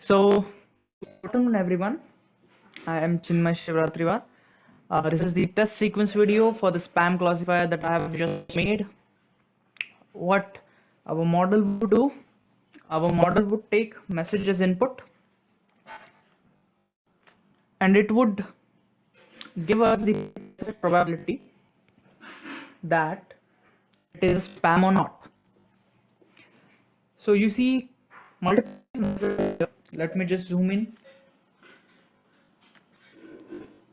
So, good afternoon, everyone. I am Chinmay Shivratrivar. This is the test sequence video for the spam classifier that I have just made. What our model would do, our model would take message as input and it would give us the probability that it is spam or not. So you see multiple messages. Let me just zoom in.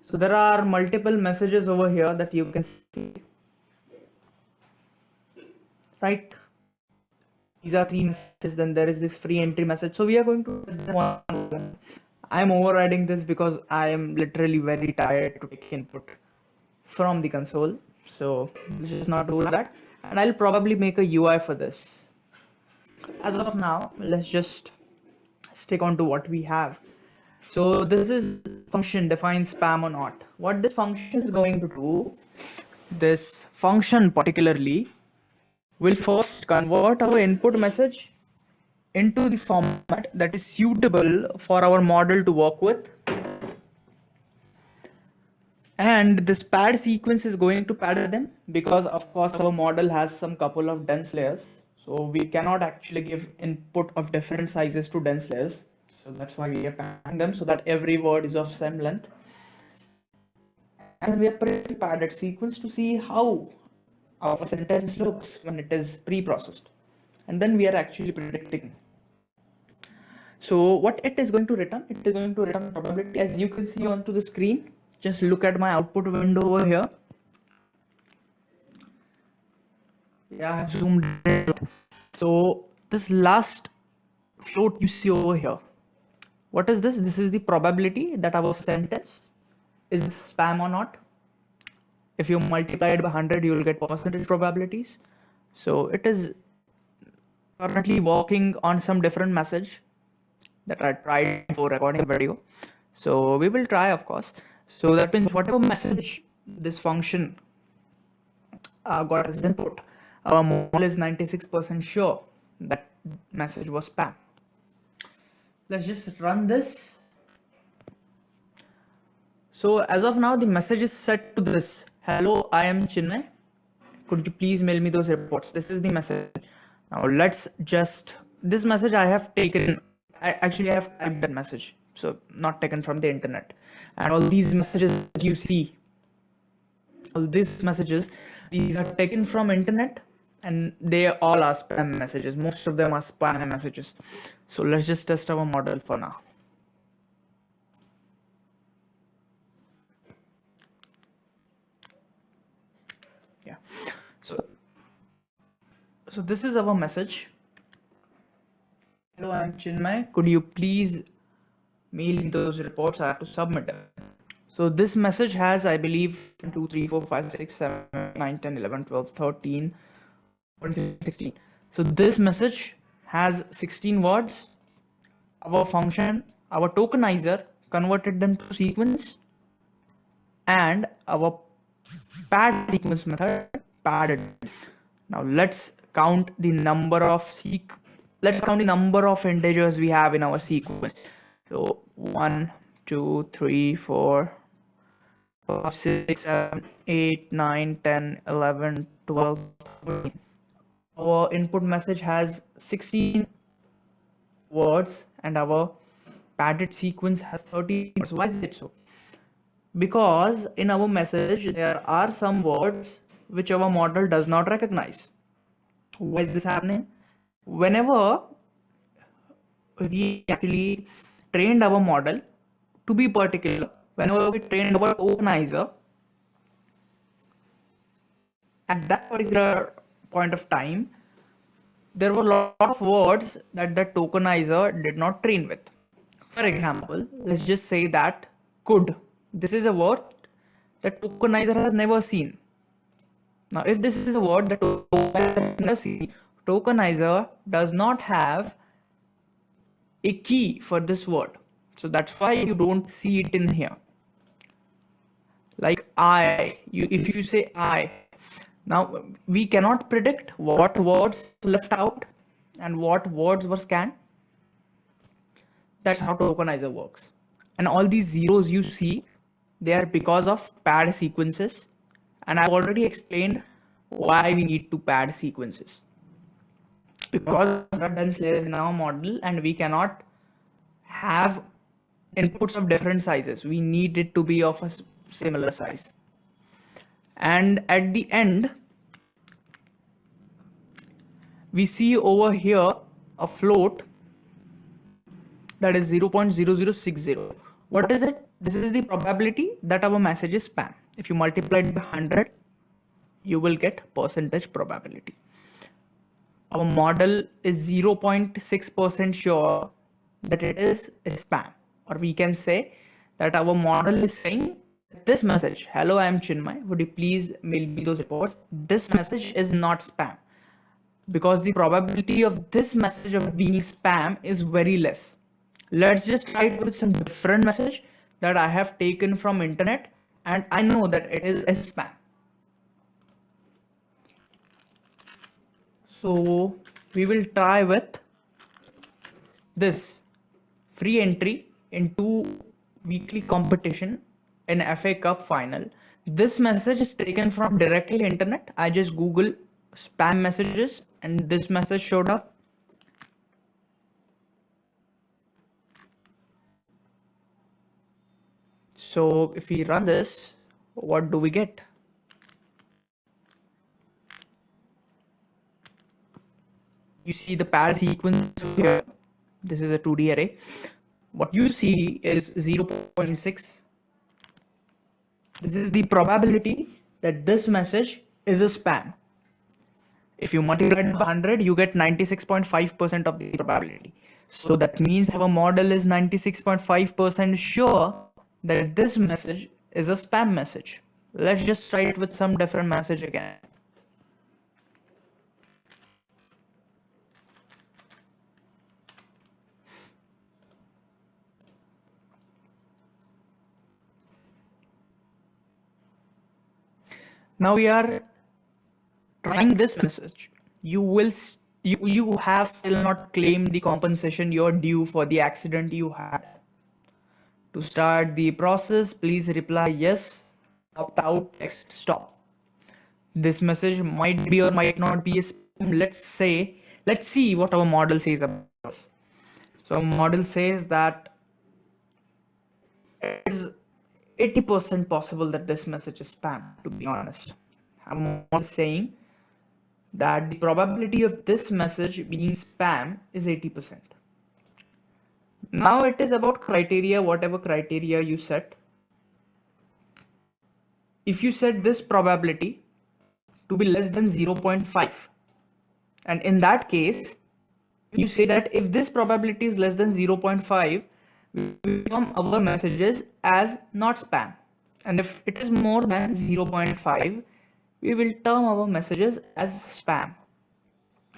So there are multiple messages over here that you can see, right? These are three messages, then there is this free entry message. So we are going to test them one by one. I'm overriding this because I am literally very tired to take input from the console. So let's just not do that. And I'll probably make a UI for this. As of now, let's just stick on to what we have. So this is function defines spam or not. What this function is going to do, this function particularly will first convert our input message into the format that is suitable for our model to work with, and this pad sequence is going to pad them because of course our model has some couple of dense layers, so we cannot actually give input of different sizes to dense layers. So that's why we are padding them so that every word is of same length, and we are pretty padded sequence to see how our sentence looks when it is pre-processed, and then we are actually predicting. So what it is going to return, it is going to return probability as you can see onto the screen. Just look at my output window over here. Yeah, I have zoomed in. So this last float you see over here, what is this? This is the probability that our sentence is spam or not. If you multiply it by 100, you will get percentage probabilities. So it is currently working on some different message that I tried for recording a video. So we will try, of course. So that means whatever message this function got as input, our model is 96% sure that message was spam. Let's just run this. So as of now, the message is set to this: hello, I am Chinmay. Could you please mail me those reports? This is the message. Now let's just, this message I have taken, I have typed that message, so not taken from the internet. And all these messages you see, all these messages, these are taken from internet and they all are spam messages. Most of them are spam messages. So let's just test our model for now. Yeah, so this is our message. Hello, I'm Chinmay. Could you please mail me those reports? I have to submit them. So this message has, I believe, 2, 3, 4, 5, 6, 7, 9, 10, 11, 12, 13, 14, 16. So this message has 16 words. Our function, our tokenizer converted them to sequence, and our pad sequence method padded. Now let's count the number of integers we have in our sequence. So 1, 2, 3, 4, 5, 6, 7, 8, 9, 10, 11, 12, 13. Our input message has 16 words and our padded sequence has 13 words. Why is it so? Because in our message there are some words which our model does not recognize. Why is this happening? Whenever we actually trained our model to be particular, whenever we trained our tokenizer, at that particular point of time, there were a lot of words that the tokenizer did not train with. For example, let's just say that could. This is a word that tokenizer has never seen. Now, if this is a word that tokenizer has never seen, tokenizer does not have a key for this word. So that's why you don't see it in here. Like if you say I, now we cannot predict what words left out and what words were scanned. That's how tokenizer works. And all these zeros you see, they are because of pad sequences. And I've already explained why we need to pad sequences. Because there are dense layers in our model and we cannot have inputs of different sizes. We need it to be of a similar size. And at the end, we see over here a float that is 0.0060. What is it? This is the probability that our message is spam. If you multiply it by 100, you will get percentage probability. Our model is 0.6% sure that it is spam. Or we can say that our model is saying this message, hello, I am Chinmay, would you please mail me those reports? This message is not spam, because the probability of this message of being spam is very less. Let's just try it with some different message that I have taken from internet and I know that it is a spam. So we will try with this free entry into weekly competition in FA Cup final. This message is taken from directly internet. I just Google spam messages and this message showed up. So if we run this, what do we get? You see the pad sequence here. This is a 2D array. What you see is 0.6. This is the probability that this message is a spam. If you multiply it by 100, you get 96.5% of the probability. So that means our model is 96.5% sure that this message is a spam message. Let's just try it with some different message again. Now we are trying this message. You have still not claimed the compensation you're due for the accident you had. To start the process, please reply yes, opt out, text stop. This message might be or might not be a spam. Let's see what our model says about this. So our model says that it is 80% possible that this message is spam, to be honest. I'm saying that the probability of this message being spam is 80%. Now it is about criteria, whatever criteria you set. If you set this probability to be less than 0.5, and in that case, you say that if this probability is less than 0.5, we term our messages as not spam. And if it is more than 0.5, we will term our messages as spam.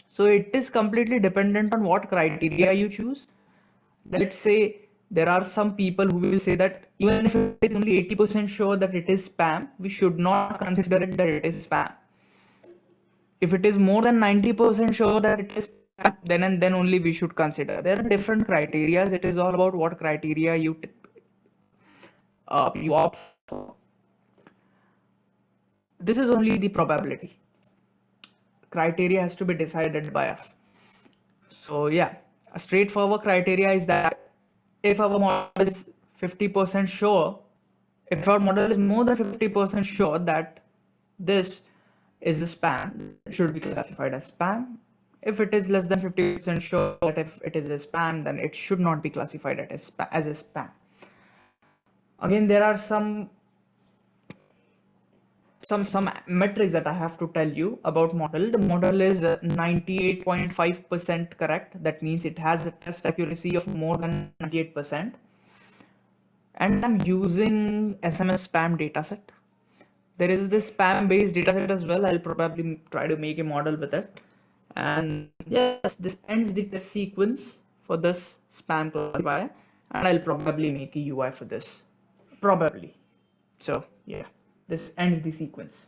So it is completely dependent on what criteria you choose. Let's say there are some people who will say that even if it is only 80% sure that it is spam, we should not consider it that it is spam. If it is more than 90% sure that it is spam, then and then only we should consider. There are different criteria. It is all about what criteria you opt for. This is only the probability. Criteria has to be decided by us. So yeah, a straightforward criteria is that if our model is 50% sure, if our model is more than 50% sure that this is a spam, it should be classified as spam. If it is less than 50% sure that if it is a spam, then it should not be classified as a spam. Again, there are some metrics that I have to tell you about model. The model is 98.5% correct. That means it has a test accuracy of more than 98%. And I'm using SMS spam dataset. There is this spam based dataset as well. I'll probably try to make a model with it. And yes, this ends the test sequence for this spam classifier. And I'll probably make a UI for this. Probably. So yeah, this ends the sequence.